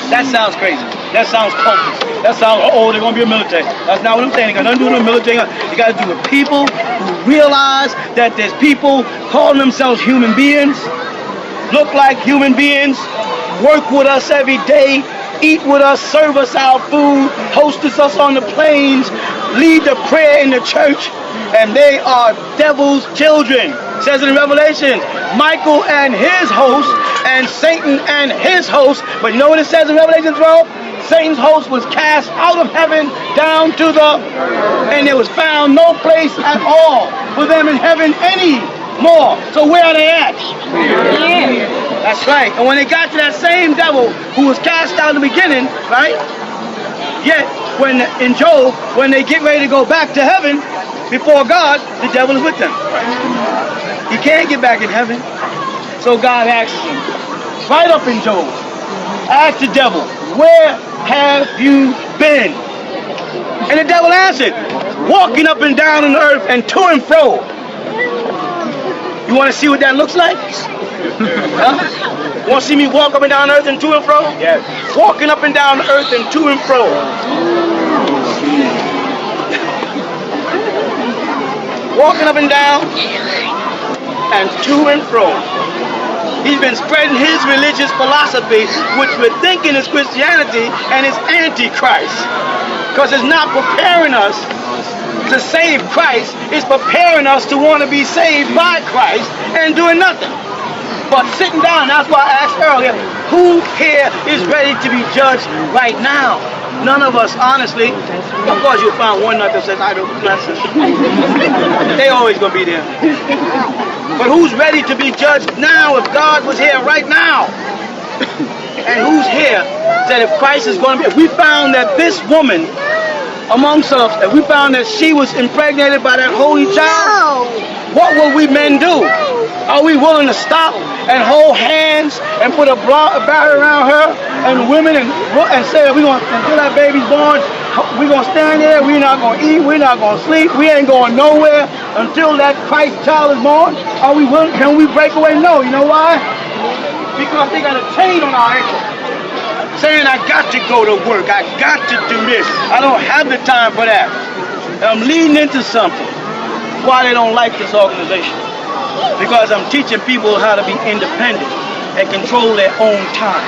That sounds crazy. That sounds cultish. That sounds, oh, they're going to be a military. That's not what I'm saying. It got nothing to do with the military. You got to do with people who realize that there's people calling themselves human beings, look like human beings, work with us every day, eat with us, serve us our food, hostess us on the planes, lead the prayer in the church, and they are devil's children. It says in Revelation, Michael and his host, and Satan and his host. But you know what it says in Revelation 12? Satan's host was cast out of heaven down to the, and there was found no place at all for them in heaven anymore. So where are they at? Here. That's right. And when they got to that same devil who was cast out in the beginning, right? Yet, when in Job, when they get ready to go back to heaven before God, the devil is with them. You can't get back in heaven. So God asks him, right up in Job, ask the devil, where have you been? And the devil answered, walking up and down on the earth and to and fro. You want to see what that looks like? Huh? You want to see me walk up and down the earth and to and fro? Yes. Walking up and down the earth and to and fro. Walking up and down and to and fro. He's been spreading his religious philosophy, which we're thinking is Christianity, and it's Antichrist. Because it's not preparing us to save Christ, it's preparing us to want to be saved by Christ and doing nothing but sitting down. That's why I asked earlier, who here is ready to be judged right now? None of us, honestly. Of course, you'll find one nut that says, I don't bless us. They always going to be there. But who's ready to be judged now if God was here right now? And who's here that if Christ is going to be, if we found that this woman amongst us, if we found that she was impregnated by that holy child, what will we men do? Are we willing to stop and hold hands and put a barrier around her and women and say that we're going to, until that baby's born, we're going to stand there, we're not going to eat, we're not going to sleep, we ain't going nowhere until that Christ child is born? Are we willing? Can we break away? No. You know why? Because they got a chain on our ankle saying I got to go to work, I got to do this, I don't have the time for that. And I'm leading into something. Why they don't like this organization? Because I'm teaching people how to be independent and control their own time.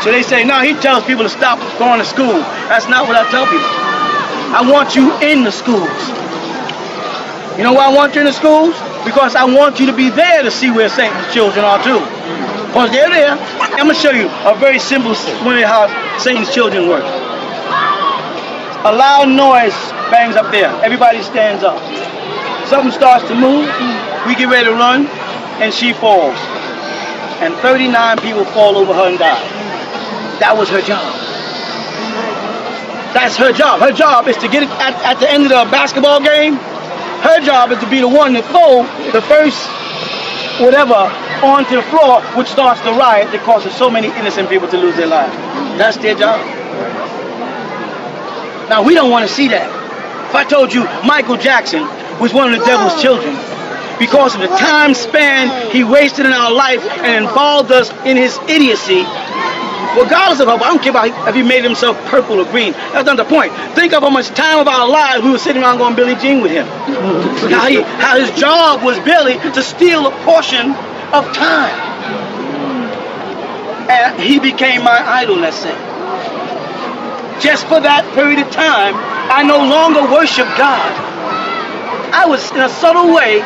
So they say, no, he tells people to stop going to school. That's not what I tell people. I want you in the schools. You know why I want you in the schools? Because I want you to be there to see where Satan's children are too. Because they're there. I'm going to show you a very simple way how Satan's children work. A loud noise bangs up there. Everybody stands up. Something starts to move. We get ready to run, and she falls. And 39 people fall over her and die. That was her job. That's her job. Her job is to get it at the end of the basketball game. Her job is to be the one that throw the first whatever onto the floor, which starts the riot that causes so many innocent people to lose their lives. That's their job. Now, we don't want to see that. If I told you Michael Jackson was one of the devil's children because of the time span he wasted in our life and involved us in his idiocy, regardless of how, I don't care about if he made himself purple or green, that's not the point. Think of how much time of our lives we were sitting around going Billie Jean with him. How his job was barely to steal a portion of time. And he became my idol, let's say. Just for that period of time, I no longer worship God. I was, in a subtle way,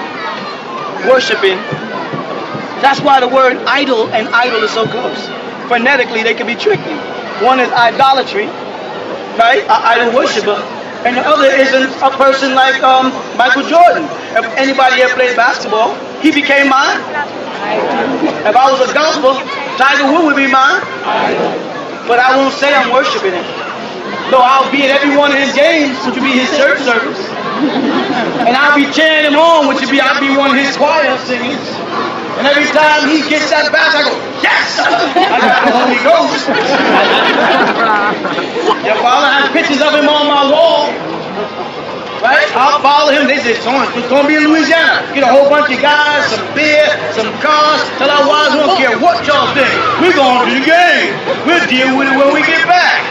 worshiping. That's why the word idol and idol is so close. Phonetically, they can be tricky. One is idolatry, right? An idol worshiper. And the other is a person like Michael Jordan. If anybody here played basketball, he became mine. If I was a golfer, Tiger Woods would be mine. But I won't say I'm worshiping him. No, I'll be at every one of his games, which would be his church service. And I'll be cheering him on, which would be I'll be one of his choir singers. And every time he gets that back, I go, yes! I got the Holy Ghost. Your father has pictures of him on my wall. Right? I'll follow him. They said, it's going to be in Louisiana. Get a whole bunch of guys, some beer, some cars. Tell our wives, we don't care what y'all think. We're going to the game. We'll deal with it when we get back.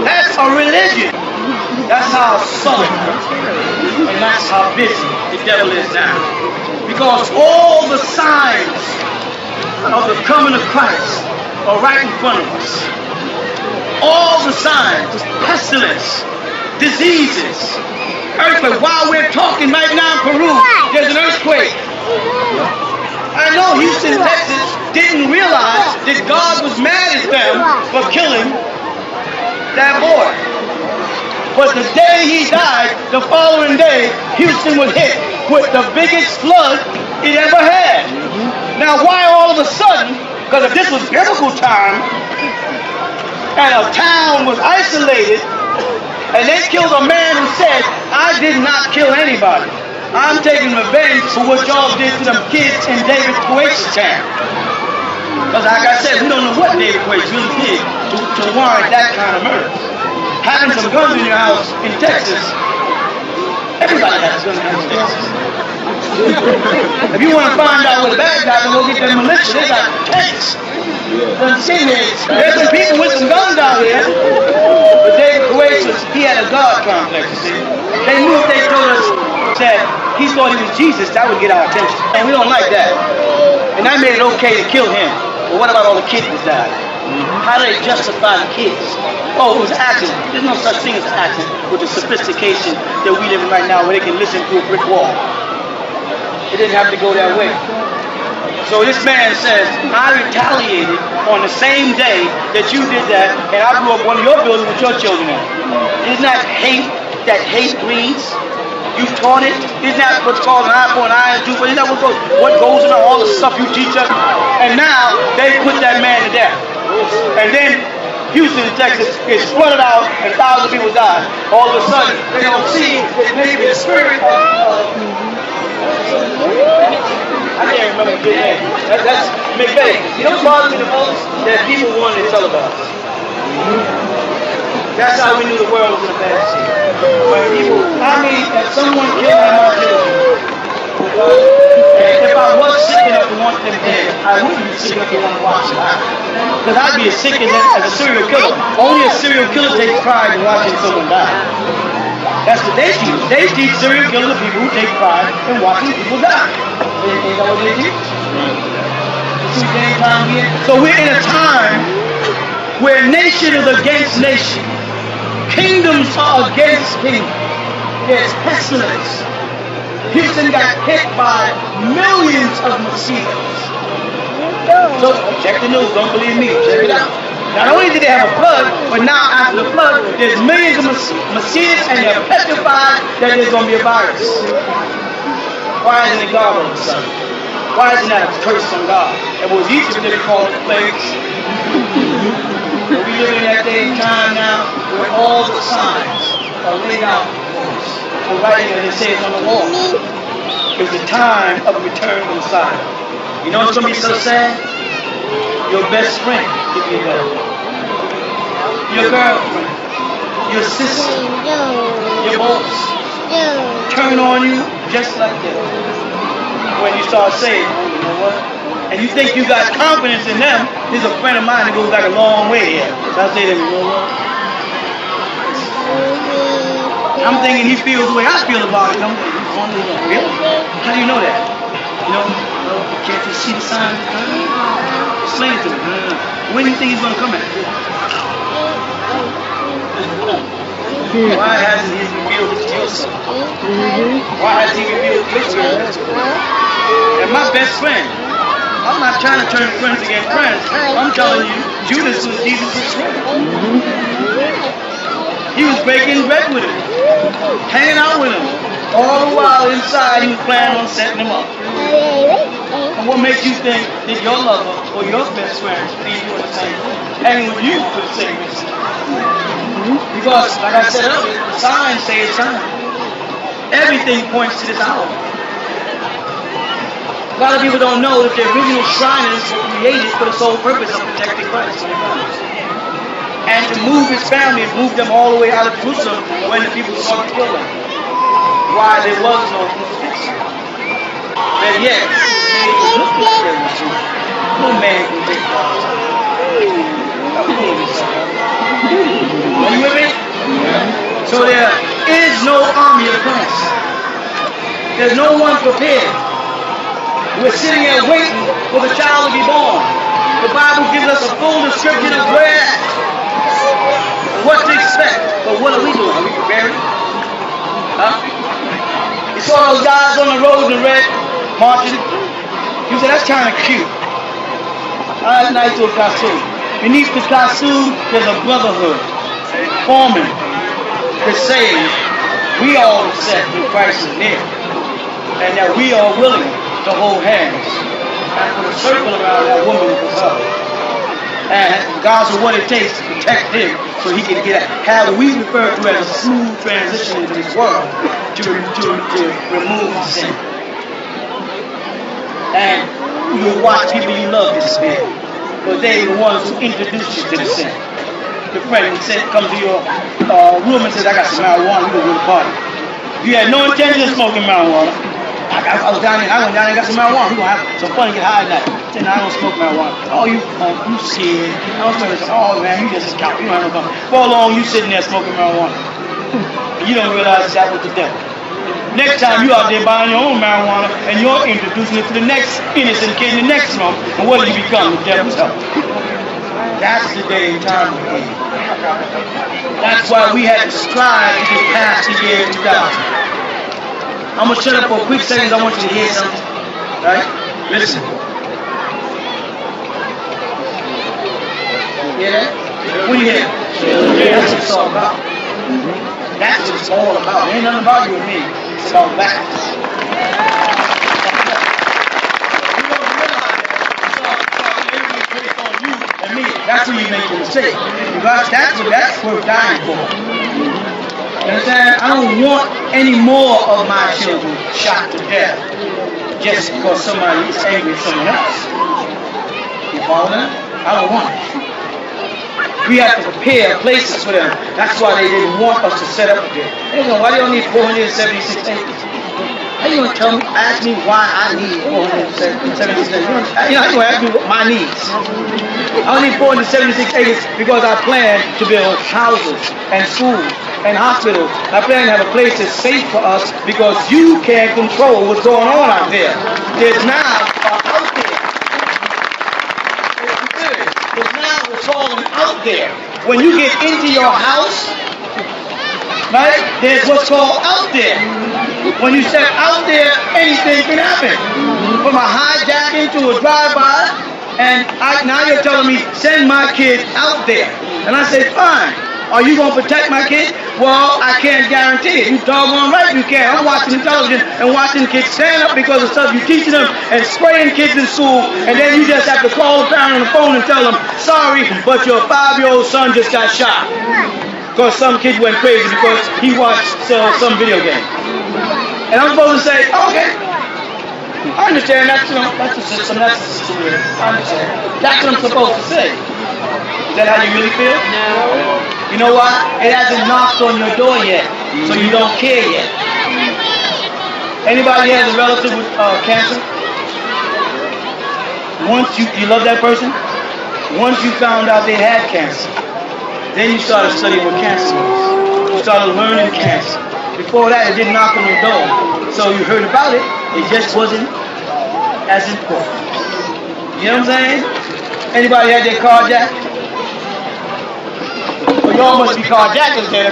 That's a religion. That's how sullen and that's how busy the devil is now. Because all the signs of the coming of Christ are right in front of us. All the signs, pestilence, diseases, earthquake. While we're talking right now in Peru, there's an earthquake. I know Houston, Texas didn't realize that God was mad at them for killing that boy. But the day he died, the following day, Houston was hit with the biggest flood it ever had. Now, why all of a sudden? Because if this was biblical time, and a town was isolated, and they killed a man who said, I did not kill anybody. I'm taking revenge for what y'all did to them kids in David Kuwait's town. Because like I said, we don't know what David Kuwait really did to warrant that kind of murder. Having some guns in your house in Texas, everybody has guns in Texas. If you want to find out what the bad guys are, go get them militia. They got tanks. There's some people with some guns out here. But David Kuwait, he had a God complex, you see. They knew if they told us that he thought he was Jesus, that would get our attention. And we don't like that. And that made it okay to kill him. But what about all the kids that died? How do they justify the kids? Oh, it was an accident. There's no such thing as an accident with the sophistication that we live in right now where they can listen through a brick wall. It didn't have to go that way. So this man says, I retaliated on the same day that you did that, and I blew up one of your buildings with your children in it. Isn't that hate breeds? You taught it? Isn't that what's called an eye for an eye and tooth? Isn't that what goes into all the stuff you teach us? And now they put that man to death. And then Houston, Texas is flooded out and thousands of people die. All of a sudden, they don't see that maybe the spirit I can't remember the name. That's McVeigh. You know what bothers me the most? That people wanted to tell about us. That's how we knew the world was in a bad state. When people, if someone killed my children, if I was sick enough to want them dead, I wouldn't be sick enough to want to watch them. Because I'd be as sick as a serial killer. Only a serial killer takes pride in watching someone die. That's what they teach. They teach serial killers people who take pride in watching people die. Is that what they teach? So we're in a time where nation is against nation. Kingdoms are against kingdoms. There's pestilence. Houston got hit by millions of mosquitoes. So check the news, don't believe me, check it out. Not only did they have a flood, but now after the flood, there's millions of mosquitoes and they're petrified that there's going to be a virus. Why isn't it God all of a sudden? Why isn't that a curse on God? It was Egypt that called it plagues. But we live in that day and time now where all the signs are laid out for us. The writing that it says on the wall. It's the time of return of the Messiah. You know what's going to be so sad? Your best friend could be better. Your girlfriend, your sister, your boss turn on you just like that. When you start saying, you know what? And you think you got confidence in them. There's a friend of mine that goes back a long way here. So I say to him, you know what? I'm thinking he feels the way I feel about it. I'm thinking, really? How do you know that? You know, can't you see the signs? Explain it to me. When do you think he's going to come at? Why hasn't he revealed his skills? Why hasn't he revealed his skills? And my best friend, I'm not trying to turn friends against friends. I'm telling you, Judas was Jesus' friend. He was breaking bread with him, hanging out with him. All the while inside, he was planning on setting him up. And what makes you think that your lover or your best friend is doing the same thing? Hanging with you for the same reason. Because, like I said earlier, the signs say it's time. Everything points to this hour. A lot of people don't know that the original shrines were created for the sole purpose of protecting Christ when he comes. And to move his family, move them all the way out of Jerusalem when the people sought to kill them. why there was no crucifixion. But yet, it looked like there was two. No man can take God's hand. Are you with me? So there is no army of Christ. There's no one prepared. We're sitting here waiting for the child to be born. The Bible gives us a full description of where at, what to expect. But what are we doing? Are we preparing? Huh? You saw those guys on the road in red marching? You said, that's kind of cute. That's nice little costume. Beneath the costume, there's a brotherhood forming to say we all accept that Christ is near and that we are willing to hold hands and put a circle around that woman with her. And regardless of what it takes to protect him so he can get how we refer to as a smooth transition into this world to remove the sin. And you'll watch people you love disappear. But they are the ones who introduce you to the sin. The friend comes to your room and says, I got some marijuana, we're going to go to the party. You had no intention of smoking marijuana. I went down there and got some marijuana. We're going to have some fun and get high at night. I said, no, I don't smoke marijuana. Oh, you scared. I don't smoke it. Oh, man, you just count. You don't have no fun. For long, you sitting there smoking marijuana. And you don't realize that was the devil. Next time you out there buying your own marijuana and you're introducing it to the next innocent kid in the next room, and what do you become? The devil's help. That's the day and time we came. That's why we had to strive to get past the year 2000. I'm going to shut up for a quick second. I want you to hear something. Right? Listen. Hear that? What do you hear? That's what it's all about. That's what it's all about. It ain't nothing about you and me. It's all back. You don't realize that everything's based on you and me. That's where you make the mistake. Because that's what we're dying for. You understand? I don't want any more of my children shot to death just because somebody is angry at someone else. You follow that? I don't want it. We have to prepare places for them. That's why they didn't want us to set up there. They don't know why they don't need 476 acres. How you gonna tell me? Ask me why I need 476 acres? You know, how you gonna ask me what my needs? I don't need 476 acres because I plan to build houses and schools and hospitals. I plan to have a place that's safe for us because you can't control what's going on out there. There's now out there. There's now what's going out there. When you get into your house, right, there's what's called out there. When you step out there, anything can happen. From a hijacking to a drive-by, and now you're telling me, send my kid out there. And I say, fine. Are you going to protect my kid? Well, I can't guarantee it. You doggone right you can. I'm watching television and watching kids stand up because of stuff you're teaching them and spraying kids in school, and then you just have to call the parent on the phone and tell them, sorry, but your 5-year-old son just got shot. Because some kid went crazy because he watched some video game. And I'm supposed to say, okay, I understand, that's the system, that's the system. I understand. That's what I'm supposed to say. Is that how you really feel? No. You know what? It hasn't knocked on your door yet, so you don't care yet. Anybody has a relative with cancer? Once you love that person, once you found out they had cancer, then you started studying what cancer was. You started learning cancer. Before that, it didn't knock on your door. So you heard about it, it just wasn't as important. You know what I'm saying? Anybody had their car jacked? Well, y'all must be carjackers then.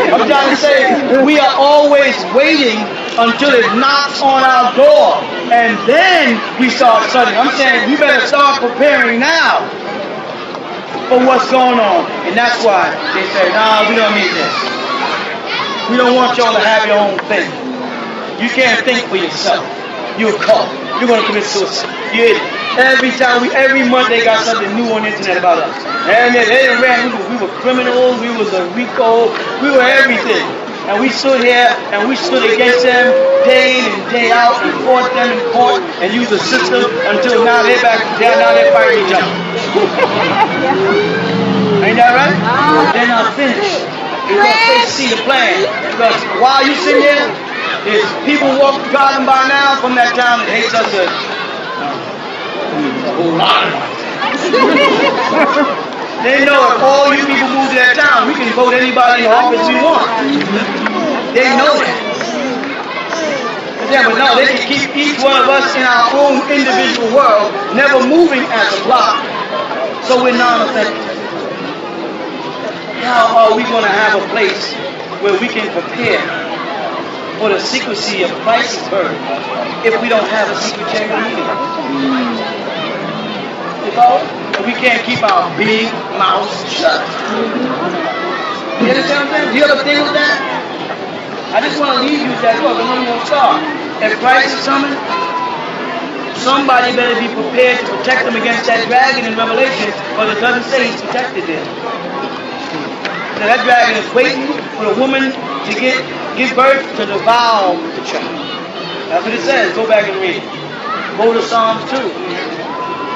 I'm trying to say, we are always waiting until it knocks on our door, and then we start studying. I'm saying, you better start preparing now for what's going on. And that's why they say, nah, we don't need this. We don't want y'all to have your own thing. You can't think for yourself. You're caught. You're going to commit suicide. Every month they got something new on the internet about us. And they ran. We were criminals. We was a RICO. We were everything. And we stood here and we stood against them day in and day out and fought them in court and used the system until now they're back. Now they're fighting each other. Ain't that right? They're not finished. Because they see the plan. Because while you sit here, there's people driving by now from that town that hates us a whole lot. They know if all you people move to that town, we can vote anybody in office we want. They know that. Yeah, but no, they can keep each one of us in our own individual world, never moving as a block. So we're non-effective. How are we going to have a place where we can prepare for the secrecy of Christ's birth if we don't have a secret chamber meeting? We can't keep our big mouths shut. You understand what I'm saying? Do you ever think of that? I just want to leave you with that thought. I'm going to start. If Christ is coming, somebody better be prepared to protect them against that dragon in Revelation, because it doesn't say he's protected there. So that dragon is waiting for a woman to give birth to devour the child. That's what it says. Go back and read. Go to Psalms 2.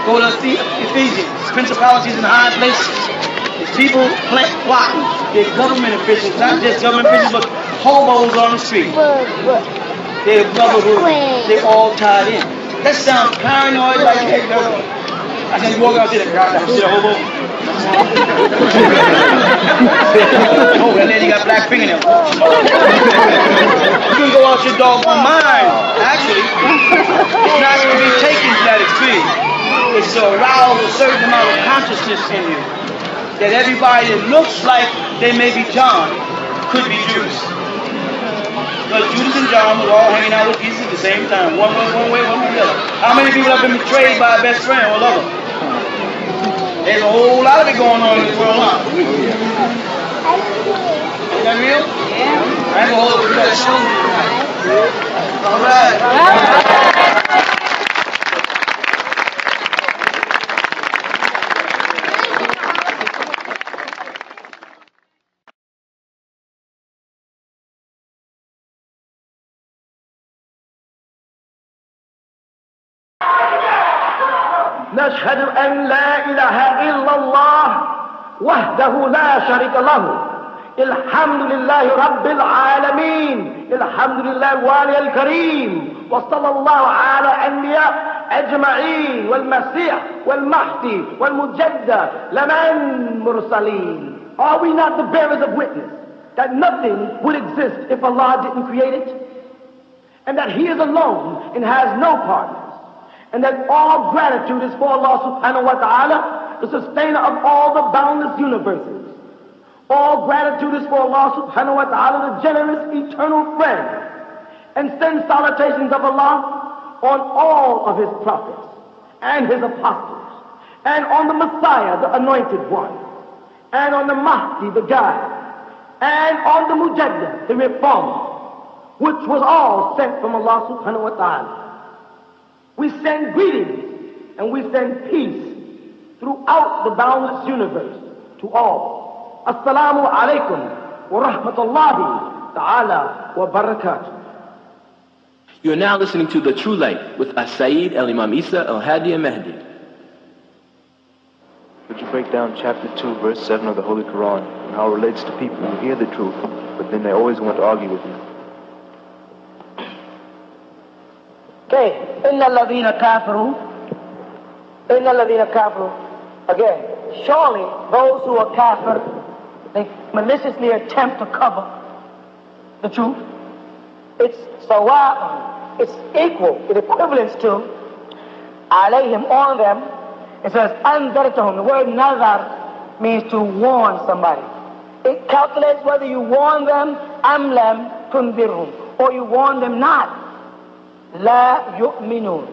Go to Ephesians. Principalities in high places. There's people plotting. They're government officials, not just government officials, but hobos on the street. They're brotherhood. They're all tied in. That sounds paranoid like heck, though. I said, you walk out there, I see a hobo. Oh, that lady got black fingernails. You can go out your doggone mind. Actually, it's not to be taken to that extreme. It's to arouse a certain amount of consciousness in you. That everybody that looks like they may be John could be Judas. Because Judas and John were all hanging out with Jesus at the same time. One way, one the other. How many people have been betrayed by a best friend or lover? There's a whole lot of it going on in this world, huh? Is that real? Yeah. I ain't gonna hold it with that shoulder tonight. All right. نشهد أن لا إله إلا الله وحده لا شريك له الحمد لله رب العالمين الحمد لله الوالي الكريم وصلى الله على الأنبياء أجمعين والمسيح والمهدي والمجدد لمن مرسلين. Are we not the bearers of witness that nothing would exist if Allah didn't create it? And that He is alone and has no partner? And that all gratitude is for Allah subhanahu wa ta'ala, the sustainer of all the boundless universes. All gratitude is for Allah subhanahu wa ta'ala, the generous eternal friend. And send salutations of Allah on all of His prophets and His apostles, and on the Messiah, the anointed one, and on the Mahdi, the guide, and on the Mujaddid, the reformer, which was all sent from Allah subhanahu wa ta'ala. We send greetings and we send peace throughout the boundless universe to all. Assalamu alaikum wa rahmatullahi ta'ala wa barakatuh. You are now listening to The True Light with As-Sayyid Al-Imam Isa Al-Hadi Al-Mahdi. Would you break down chapter 2, verse 7 of the Holy Quran and how it relates to people who hear the truth, but then they always want to argue with you? Okay, إِنَّ الَّذِينَ كَافِرُوا Again, surely those who are kafir, they maliciously attempt to cover the truth. It's sawa'un, it's equal, it equivalents to alayhim, on them. It says andartahum. The word nazar means to warn somebody. It calculates whether you warn them am lam tundirhum, or you warn them not. La yu'minun.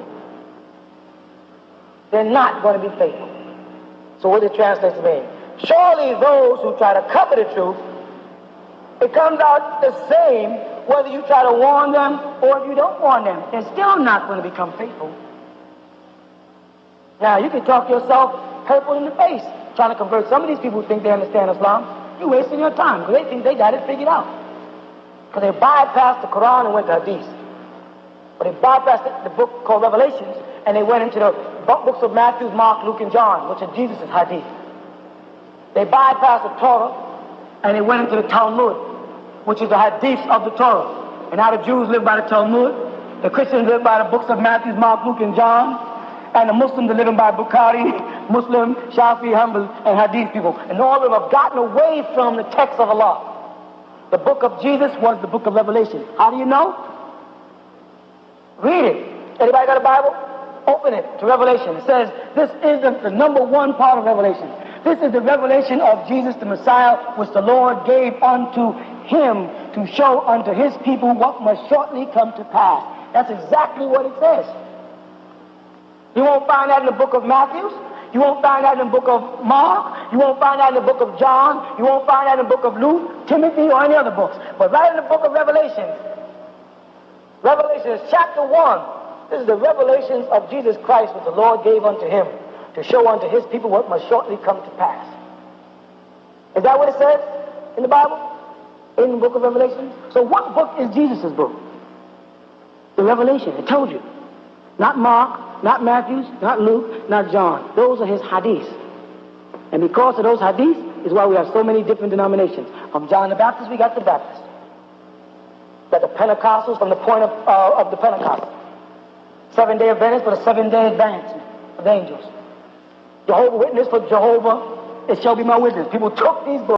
They're not going to be faithful. So what does it translate to mean? Surely those who try to cover the truth, it comes out the same whether you try to warn them or if you don't warn them. They're still not going to become faithful. Now, you can talk yourself hurtful in the face trying to convert some of these people who think they understand Islam. You're wasting your time because they think they got it figured out. Because they bypassed the Quran and went to Hadith. But they bypassed the book called Revelations, and they went into the books of Matthew, Mark, Luke, and John, which are Jesus' hadith. They bypassed the Torah and they went into the Talmud, which is the hadiths of the Torah. And now the Jews live by the Talmud, the Christians live by the books of Matthew, Mark, Luke, and John, and the Muslims are living by Bukhari, Muslim, Shafi, Hanbal, and Hadith people. And all of them have gotten away from the text of Allah. The book of Jesus was the book of Revelation. How do you know? Read it. Anybody got a Bible? Open it to Revelation. It says this is the number one part of Revelation. This is the revelation of Jesus the Messiah, which the Lord gave unto him to show unto his people what must shortly come to pass. That's exactly what it says. You won't find that in the book of Matthew. You won't find that in the book of Mark. You won't find that in the book of John. You won't find that in the book of Luke, Timothy, or any other books. But right in the book of Revelation, Revelation is chapter 1. This is the revelations of Jesus Christ, which the Lord gave unto him to show unto his people what must shortly come to pass. Is that what it says in the Bible? In the book of Revelation? So what book is Jesus' book? The Revelation. It told you. Not Mark, not Matthew, not Luke, not John. Those are his hadiths. And because of those hadiths is why we have so many different denominations. From John the Baptist, we got the Baptist. Got the Pentecostals from the point of the Pentecost. 7-day Adventists for the 7-day advancement of the angels. Jehovah's Witness for Jehovah, it shall be my witness. People took these books.